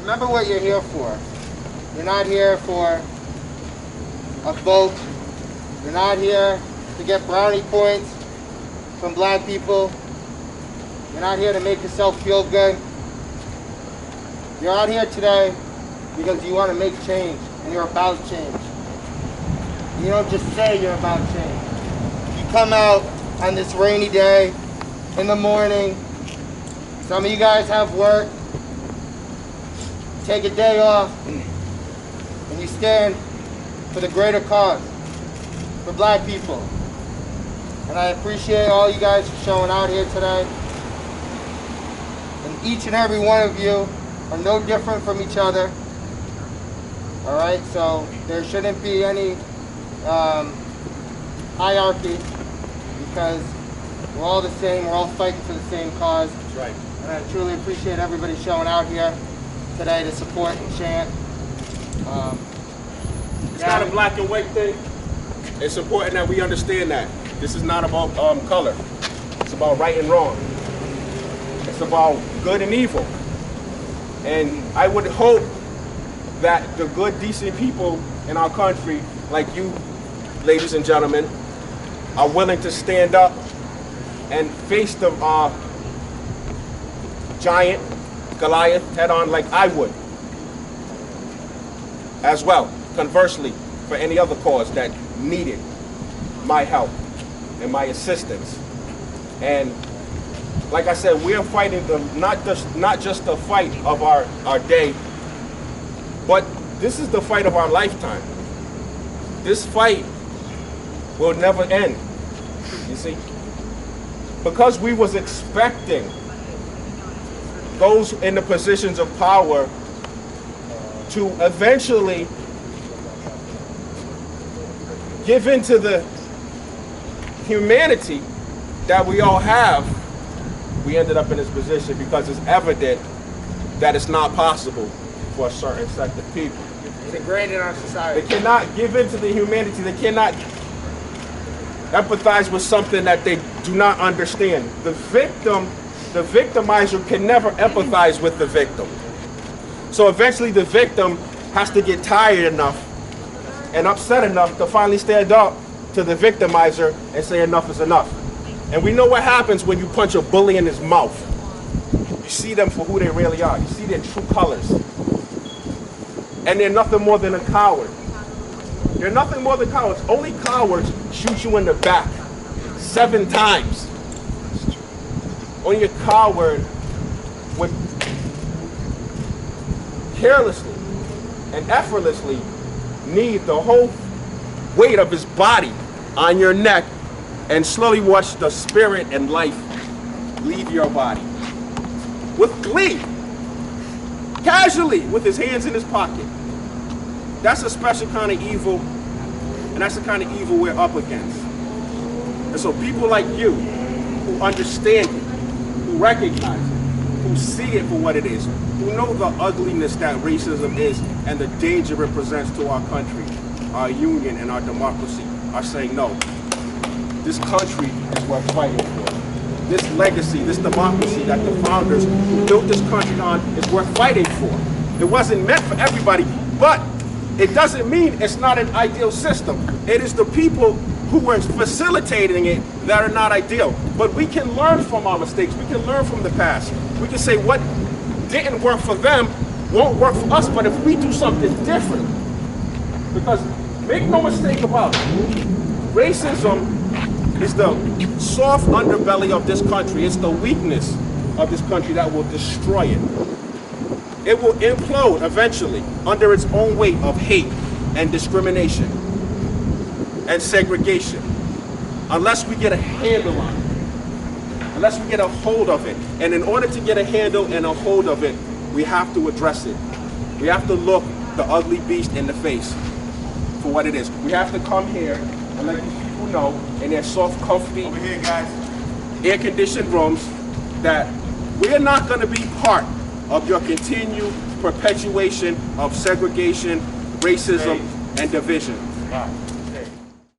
remember what you're here for. You're not here for a vote. You're not here to get brownie points from black people. You're not here to make yourself feel good. You're out here today because you want to make change, and you're about change. You don't just say you're about change. You come out on this rainy day in the morning. Some of you guys have work. Take a day off, and you stand for the greater cause, for black people. And I appreciate all you guys for showing out here today. And each and every one of you are no different from each other. All right, so there shouldn't be any hierarchy, because we're all the same. We're all fighting for the same cause. That's right. And I truly appreciate everybody showing out here today to support and chant. It's not a black and white thing. It's important that we understand that. This is not about color. It's about right and wrong. It's about good and evil. And I would hope that the good, decent people in our country, like you, ladies and gentlemen, are willing to stand up and face the giant Goliath head on, like I would as well. Conversely, for any other cause that needed my help and my assistance. And like I said, we're fighting not just the fight of our day, but this is the fight of our lifetime. This fight will never end, you see? Because we was expecting those in the positions of power to eventually give into the humanity that we all have, we ended up in this position because it's evident that it's not possible for a certain sect of people. It's ingrained in our society. They cannot give into the humanity. They cannot empathize with something that they do not understand. The victimizer can never empathize with the victim. So eventually the victim has to get tired enough and upset enough to finally stand up to the victimizer and say enough is enough. And we know what happens when you punch a bully in his mouth. You see them for who they really are. You see their true colors. And they're nothing more than a coward. They're nothing more than cowards. Only cowards shoot you in the back 7 times. Only a coward would carelessly and effortlessly need the whole weight of his body on your neck and slowly watch the spirit and life leave your body with glee, casually, with his hands in his pocket. That's a special kind of evil, and that's the kind of evil we're up against. And so people like you, who understand it, who recognize it, who see it for what it is, who know the ugliness that racism is and the danger it presents to our country, our union, and our democracy, are saying no. This country is worth fighting for. This legacy, this democracy that the founders who built this country on is worth fighting for. It wasn't meant for everybody, but it doesn't mean it's not an ideal system. It is the people who were facilitating it that are not ideal. But we can learn from our mistakes. We can learn from the past. We can say what didn't work for them won't work for us, but if we do something different, because make no mistake about it, racism is the soft underbelly of this country. It's the weakness of this country that will destroy it. It will implode eventually under its own weight of hate and discrimination and segregation, unless we get a handle on it, unless we get a hold of it. And in order to get a handle and a hold of it, we have to address it. We have to look the ugly beast in the face for what it is. We have to come here and let these people know in their soft, comfy, over here, guys, air-conditioned rooms that we're not going to be part of your continued perpetuation of segregation, racism, and division. Wow.